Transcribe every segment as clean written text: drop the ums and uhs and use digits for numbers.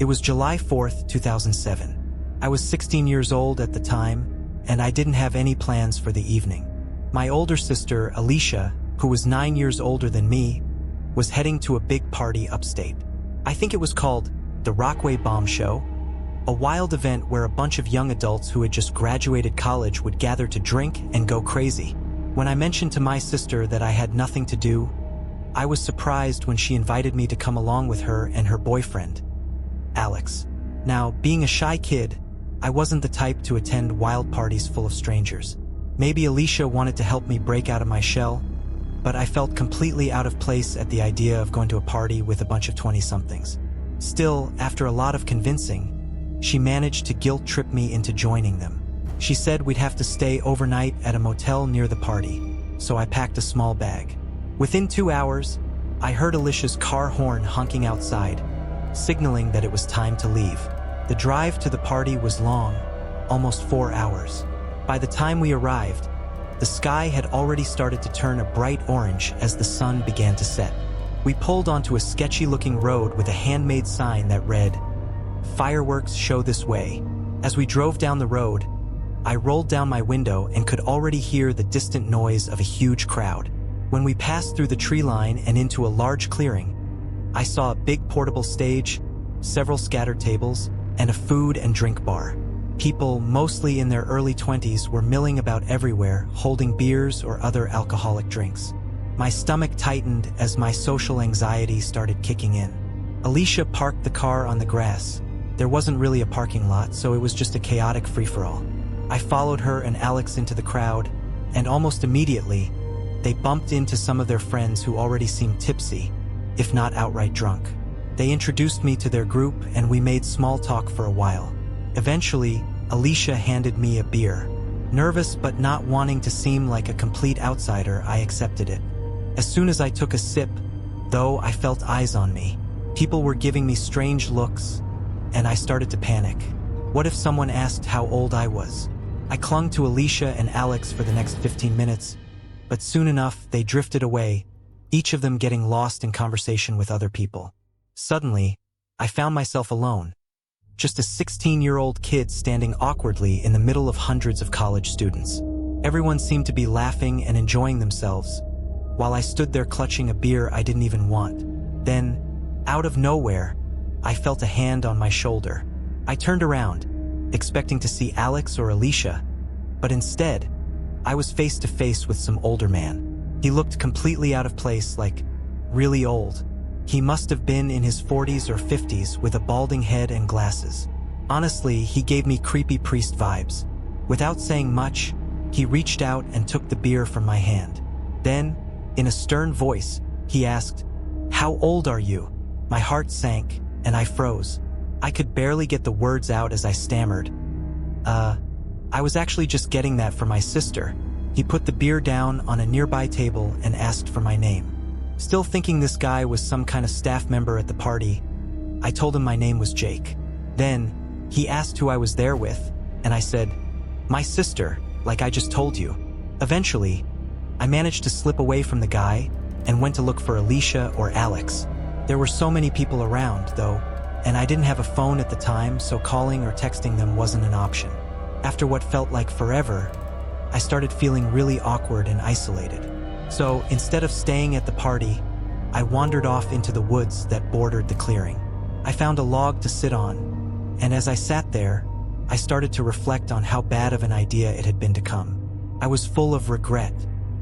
It was July 4th, 2007. I was 16 years old at the time, and I didn't have any plans for the evening. My older sister, Alicia, who was 9 years older than me, was heading to a big party upstate. I think it was called the Rockaway Bomb Show, a wild event where a bunch of young adults who had just graduated college would gather to drink and go crazy. When I mentioned to my sister that I had nothing to do, I was surprised when she invited me to come along with her and her boyfriend, Alex. Now, being a shy kid, I wasn't the type to attend wild parties full of strangers. Maybe Alicia wanted to help me break out of my shell, but I felt completely out of place at the idea of going to a party with a bunch of 20-somethings. Still, after a lot of convincing, she managed to guilt-trip me into joining them. She said we'd have to stay overnight at a motel near the party, so I packed a small bag. Within 2 hours, I heard Alicia's car horn honking outside, signaling that it was time to leave. The drive to the party was long, almost 4 hours. By the time we arrived, the sky had already started to turn a bright orange as the sun began to set. We pulled onto a sketchy-looking road with a handmade sign that read, "Fireworks show this way." As we drove down the road, I rolled down my window and could already hear the distant noise of a huge crowd. When we passed through the tree line and into a large clearing, I saw a big portable stage, several scattered tables, and a food and drink bar. People, mostly in their early 20s, were milling about everywhere, holding beers or other alcoholic drinks. My stomach tightened as my social anxiety started kicking in. Alicia parked the car on the grass. There wasn't really a parking lot, so it was just a chaotic free-for-all. I followed her and Alex into the crowd, and almost immediately, they bumped into some of their friends who already seemed tipsy, if not outright drunk. They introduced me to their group, and we made small talk for a while. Eventually, Alicia handed me a beer. Nervous but not wanting to seem like a complete outsider, I accepted it. As soon as I took a sip, though, I felt eyes on me. People were giving me strange looks, and I started to panic. What if someone asked how old I was? I clung to Alicia and Alex for the next 15 minutes, but soon enough they drifted away, each of them getting lost in conversation with other people. Suddenly, I found myself alone, just a 16-year-old kid standing awkwardly in the middle of hundreds of college students. Everyone seemed to be laughing and enjoying themselves, while I stood there clutching a beer I didn't even want. Then, out of nowhere, I felt a hand on my shoulder. I turned around, expecting to see Alex or Alicia, but instead, I was face to face with some older man. He looked completely out of place, like really old. He must have been in his 40s or 50s with a balding head and glasses. Honestly, he gave me creepy priest vibes. Without saying much, he reached out and took the beer from my hand. Then, in a stern voice, he asked, "How old are you?" My heart sank, and I froze. I could barely get the words out as I stammered. I was actually just getting that for my sister." He put the beer down on a nearby table and asked for my name. Still thinking this guy was some kind of staff member at the party, I told him my name was Jake. Then, he asked who I was there with, and I said, "My sister, like I just told you." Eventually, I managed to slip away from the guy and went to look for Alicia or Alex. There were so many people around, though, and I didn't have a phone at the time, so calling or texting them wasn't an option. After what felt like forever, I started feeling really awkward and isolated. So, instead of staying at the party, I wandered off into the woods that bordered the clearing. I found a log to sit on, and as I sat there, I started to reflect on how bad of an idea it had been to come. I was full of regret.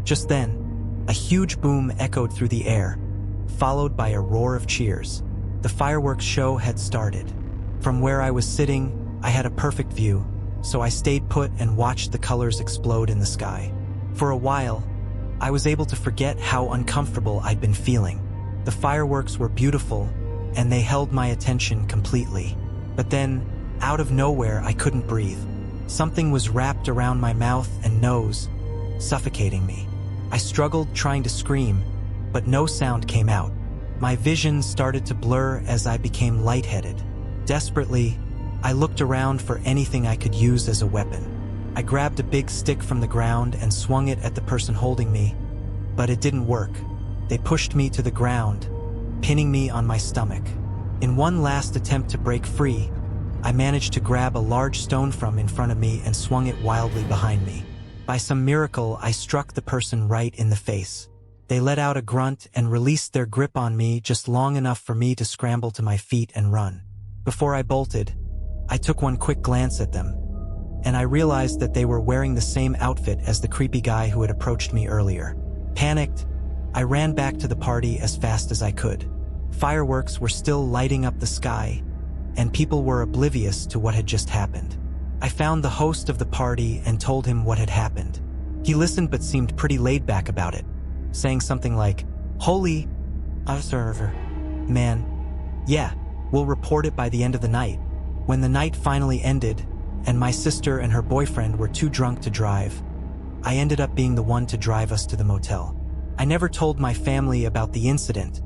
Just then, a huge boom echoed through the air, followed by a roar of cheers. The fireworks show had started. From where I was sitting, I had a perfect view, so I stayed put and watched the colors explode in the sky. For a while, I was able to forget how uncomfortable I'd been feeling. The fireworks were beautiful, and they held my attention completely. But then, out of nowhere, I couldn't breathe. Something was wrapped around my mouth and nose, suffocating me. I struggled trying to scream, but no sound came out. My vision started to blur as I became lightheaded. Desperately, I looked around for anything I could use as a weapon. I grabbed a big stick from the ground and swung it at the person holding me, but it didn't work. They pushed me to the ground, pinning me on my stomach. In one last attempt to break free, I managed to grab a large stone from in front of me and swung it wildly behind me. By some miracle, I struck the person right in the face. They let out a grunt and released their grip on me just long enough for me to scramble to my feet and run. Before I bolted, I took one quick glance at them, and I realized that they were wearing the same outfit as the creepy guy who had approached me earlier. Panicked, I ran back to the party as fast as I could. Fireworks were still lighting up the sky, and people were oblivious to what had just happened. I found the host of the party and told him what had happened. He listened but seemed pretty laid back about it, saying something like, "Holy observer, man. Yeah, we'll report it by the end of the night." When the night finally ended, and my sister and her boyfriend were too drunk to drive, I ended up being the one to drive us to the motel. I never told my family about the incident,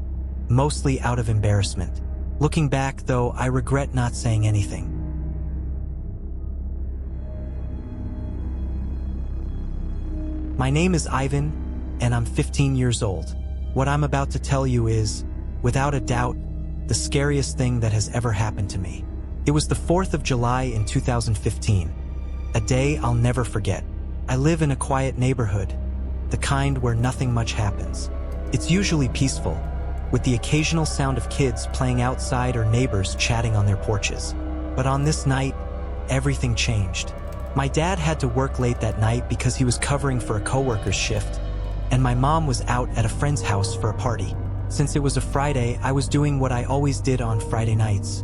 mostly out of embarrassment. Looking back, though, I regret not saying anything. My name is Ivan, and I'm 15 years old. What I'm about to tell you is, without a doubt, the scariest thing that has ever happened to me. It was the 4th of July in 2015, a day I'll never forget. I live in a quiet neighborhood, the kind where nothing much happens. It's usually peaceful, with the occasional sound of kids playing outside or neighbors chatting on their porches. But on this night, everything changed. My dad had to work late that night because he was covering for a coworker's shift, and my mom was out at a friend's house for a party. Since it was a Friday, I was doing what I always did on Friday nights,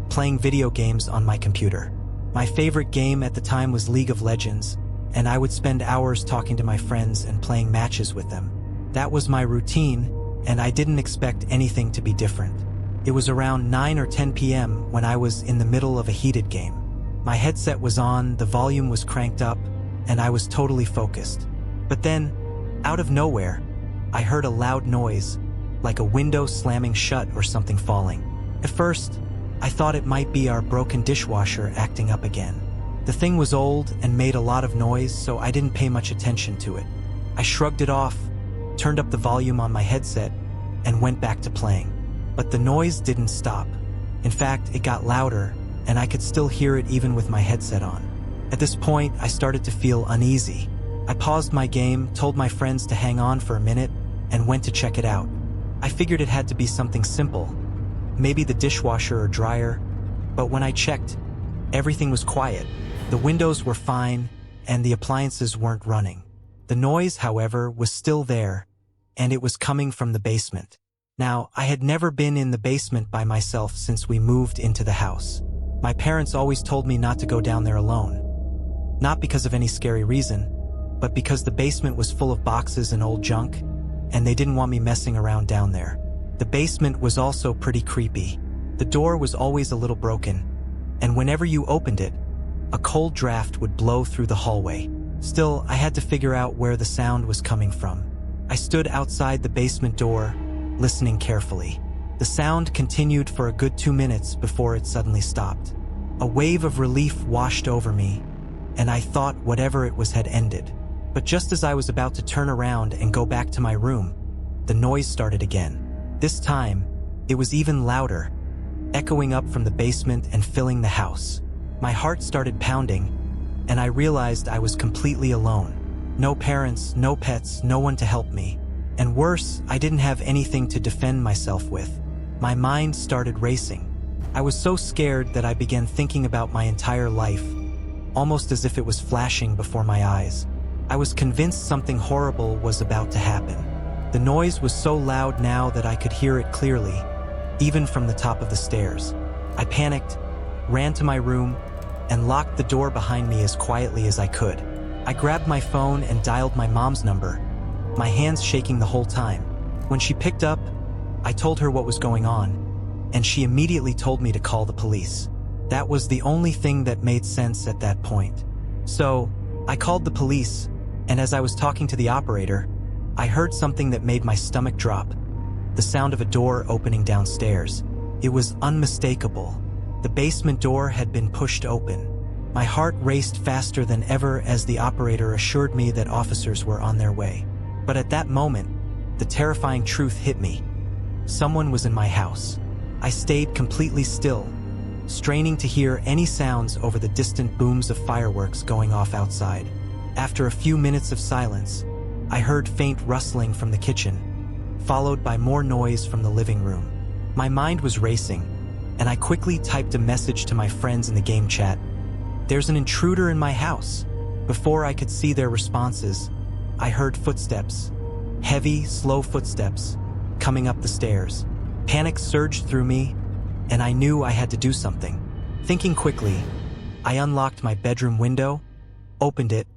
playing video games on my computer. My favorite game at the time was League of Legends, and I would spend hours talking to my friends and playing matches with them. That was my routine, and I didn't expect anything to be different. It was around 9 or 10 p.m. when I was in the middle of a heated game. My headset was on, the volume was cranked up, and I was totally focused. But then, out of nowhere, I heard a loud noise, like a window slamming shut or something falling. At first, I thought it might be our broken dishwasher acting up again. The thing was old and made a lot of noise, so I didn't pay much attention to it. I shrugged it off, turned up the volume on my headset, and went back to playing. But the noise didn't stop. In fact, it got louder, and I could still hear it even with my headset on. At this point, I started to feel uneasy. I paused my game, told my friends to hang on for a minute, and went to check it out. I figured it had to be something simple, maybe the dishwasher or dryer, but when I checked, everything was quiet. The windows were fine, and the appliances weren't running. The noise, however, was still there, and it was coming from the basement. Now, I had never been in the basement by myself since we moved into the house. My parents always told me not to go down there alone. Not because of any scary reason, but because the basement was full of boxes and old junk, and they didn't want me messing around down there. The basement was also pretty creepy. The door was always a little broken, and whenever you opened it, a cold draft would blow through the hallway. Still, I had to figure out where the sound was coming from. I stood outside the basement door, listening carefully. The sound continued for a good 2 minutes before it suddenly stopped. A wave of relief washed over me, and I thought whatever it was had ended. But just as I was about to turn around and go back to my room, the noise started again. This time, it was even louder, echoing up from the basement and filling the house. My heart started pounding, and I realized I was completely alone. No parents, no pets, no one to help me. And worse, I didn't have anything to defend myself with. My mind started racing. I was so scared that I began thinking about my entire life, almost as if it was flashing before my eyes. I was convinced something horrible was about to happen. The noise was so loud now that I could hear it clearly, even from the top of the stairs. I panicked, ran to my room, and locked the door behind me as quietly as I could. I grabbed my phone and dialed my mom's number, my hands shaking the whole time. When she picked up, I told her what was going on, and she immediately told me to call the police. That was the only thing that made sense at that point. So, I called the police, and as I was talking to the operator, I heard something that made my stomach drop. The sound of a door opening downstairs. It was unmistakable. The basement door had been pushed open. My heart raced faster than ever as the operator assured me that officers were on their way. But at that moment, the terrifying truth hit me. Someone was in my house. I stayed completely still, straining to hear any sounds over the distant booms of fireworks going off outside. After a few minutes of silence, I heard faint rustling from the kitchen, followed by more noise from the living room. My mind was racing, and I quickly typed a message to my friends in the game chat. "There's an intruder in my house." Before I could see their responses, I heard footsteps, heavy, slow footsteps, coming up the stairs. Panic surged through me, and I knew I had to do something. Thinking quickly, I unlocked my bedroom window, opened it,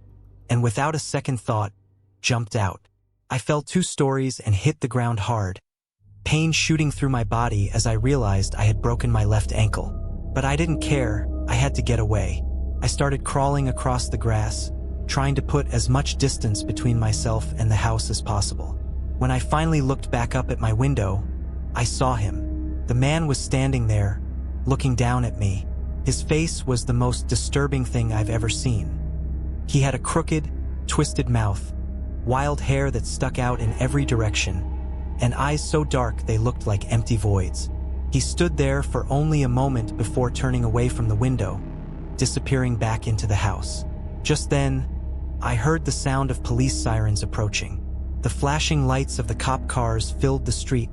and without a second thought, jumped out. I fell 2 stories and hit the ground hard, pain shooting through my body as I realized I had broken my left ankle. But I didn't care, I had to get away. I started crawling across the grass, trying to put as much distance between myself and the house as possible. When I finally looked back up at my window, I saw him. The man was standing there, looking down at me. His face was the most disturbing thing I've ever seen. He had a crooked, twisted mouth, wild hair that stuck out in every direction, and eyes so dark they looked like empty voids. He stood there for only a moment before turning away from the window, disappearing back into the house. Just then, I heard the sound of police sirens approaching. The flashing lights of the cop cars filled the street,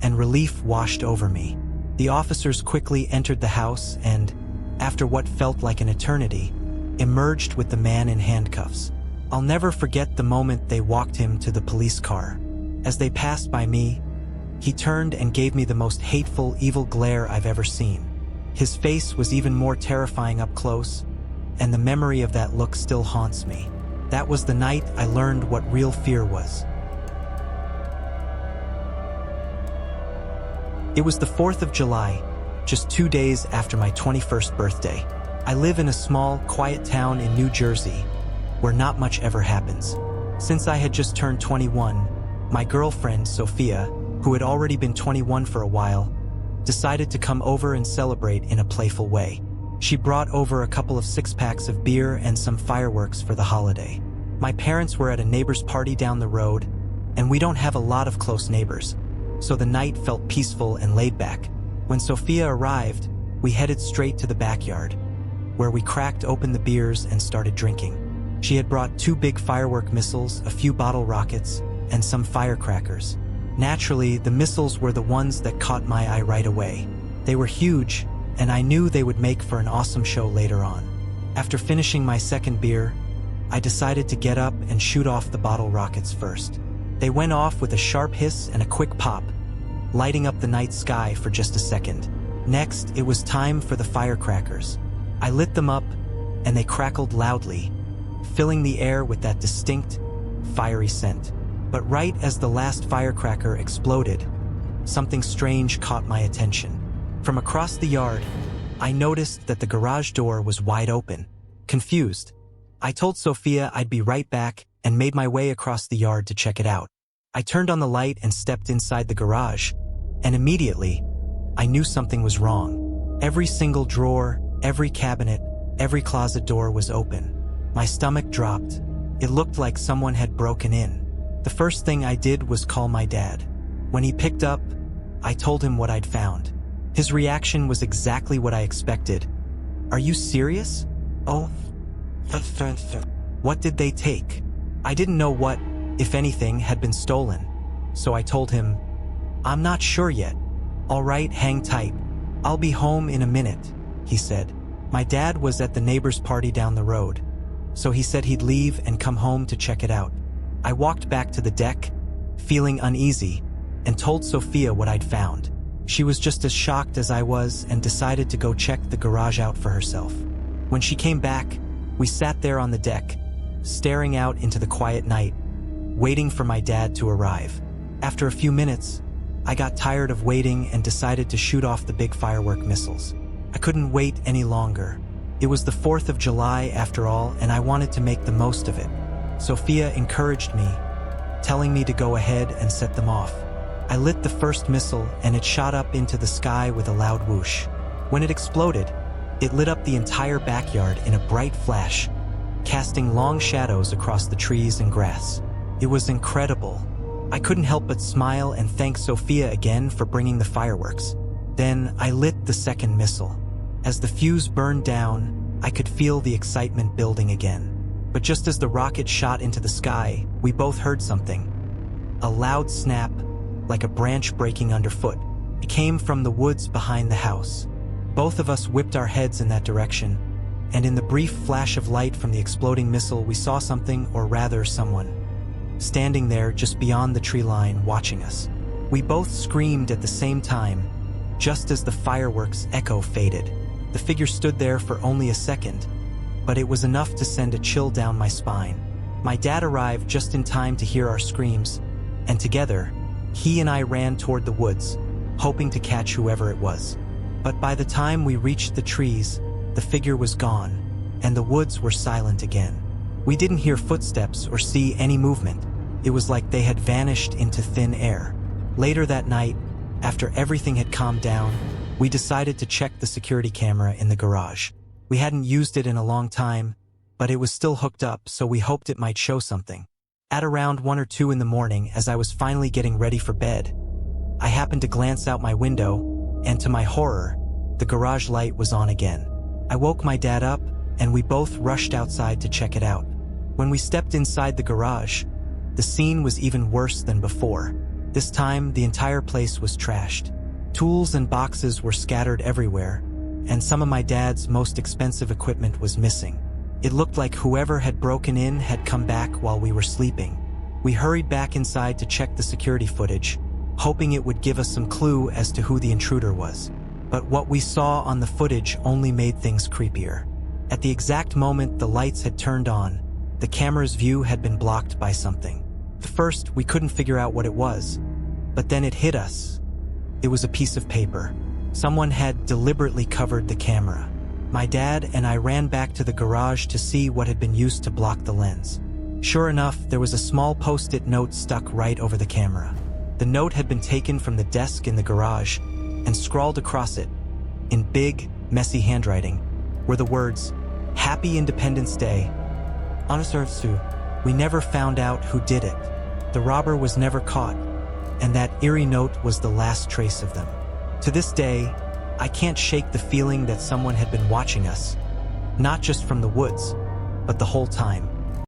and relief washed over me. The officers quickly entered the house and, after what felt like an eternity, emerged with the man in handcuffs. I'll never forget the moment they walked him to the police car. As they passed by me, he turned and gave me the most hateful, evil glare I've ever seen. His face was even more terrifying up close, and the memory of that look still haunts me. That was the night I learned what real fear was. It was the 4th of July, just 2 days after my 21st birthday. I live in a small, quiet town in New Jersey, where not much ever happens. Since I had just turned 21, my girlfriend, Sophia, who had already been 21 for a while, decided to come over and celebrate in a playful way. She brought over a couple of 6-packs of beer and some fireworks for the holiday. My parents were at a neighbor's party down the road, and we don't have a lot of close neighbors, so the night felt peaceful and laid back. When Sophia arrived, we headed straight to the backyard, where we cracked open the beers and started drinking. She had brought 2 big firework missiles, a few bottle rockets, and some firecrackers. Naturally, the missiles were the ones that caught my eye right away. They were huge, and I knew they would make for an awesome show later on. After finishing my second beer, I decided to get up and shoot off the bottle rockets first. They went off with a sharp hiss and a quick pop, lighting up the night sky for just a second. Next, it was time for the firecrackers. I lit them up, and they crackled loudly, filling the air with that distinct, fiery scent. But right as the last firecracker exploded, something strange caught my attention. From across the yard, I noticed that the garage door was wide open. Confused, I told Sophia I'd be right back and made my way across the yard to check it out. I turned on the light and stepped inside the garage, and immediately, I knew something was wrong. Every single drawer, every cabinet, every closet door was open. My stomach dropped. It looked like someone had broken in. The first thing I did was call my dad. When he picked up, I told him what I'd found. His reaction was exactly what I expected. "Are you serious?" "Oh, what did they take?" I didn't know what, if anything, had been stolen, so I told him, "I'm not sure yet." "All right, hang tight. I'll be home in a minute," he said. My dad was at the neighbor's party down the road, so he said he'd leave and come home to check it out. I walked back to the deck, feeling uneasy, and told Sophia what I'd found. She was just as shocked as I was and decided to go check the garage out for herself. When she came back, we sat there on the deck, staring out into the quiet night, waiting for my dad to arrive. After a few minutes, I got tired of waiting and decided to shoot off the big firework missiles. I couldn't wait any longer. It was the 4th of July after all, and I wanted to make the most of it. Sophia encouraged me, telling me to go ahead and set them off. I lit the first missile and it shot up into the sky with a loud whoosh. When it exploded, it lit up the entire backyard in a bright flash, casting long shadows across the trees and grass. It was incredible. I couldn't help but smile and thank Sophia again for bringing the fireworks. Then I lit the second missile. As the fuse burned down, I could feel the excitement building again. But just as the rocket shot into the sky, we both heard something. A loud snap, like a branch breaking underfoot. It came from the woods behind the house. Both of us whipped our heads in that direction, and in the brief flash of light from the exploding missile, we saw something, or rather someone, standing there just beyond the tree line watching us. We both screamed at the same time, just as the fireworks echo faded. The figure stood there for only a second, but it was enough to send a chill down my spine. My dad arrived just in time to hear our screams, and together, he and I ran toward the woods, hoping to catch whoever it was. But by the time we reached the trees, the figure was gone, and the woods were silent again. We didn't hear footsteps or see any movement. It was like they had vanished into thin air. Later that night, after everything had calmed down, we decided to check the security camera in the garage. We hadn't used it in a long time, but it was still hooked up, so we hoped it might show something. At around 1 or 2 in the morning, as I was finally getting ready for bed, I happened to glance out my window, and to my horror, the garage light was on again. I woke my dad up, and we both rushed outside to check it out. When we stepped inside the garage, the scene was even worse than before. This time, the entire place was trashed. Tools and boxes were scattered everywhere, and some of my dad's most expensive equipment was missing. It looked like whoever had broken in had come back while we were sleeping. We hurried back inside to check the security footage, hoping it would give us some clue as to who the intruder was. But what we saw on the footage only made things creepier. At the exact moment the lights had turned on, the camera's view had been blocked by something. At first, we couldn't figure out what it was, but then it hit us. It was a piece of paper. Someone had deliberately covered the camera. My dad and I ran back to the garage to see what had been used to block the lens. Sure enough, there was a small post-it note stuck right over the camera. The note had been taken from the desk in the garage, and scrawled across it, in big, messy handwriting, were the words, "Happy Independence Day. Anasersu." We never found out who did it. The robber was never caught, and that eerie note was the last trace of them. To this day, I can't shake the feeling that someone had been watching us, not just from the woods, but the whole time.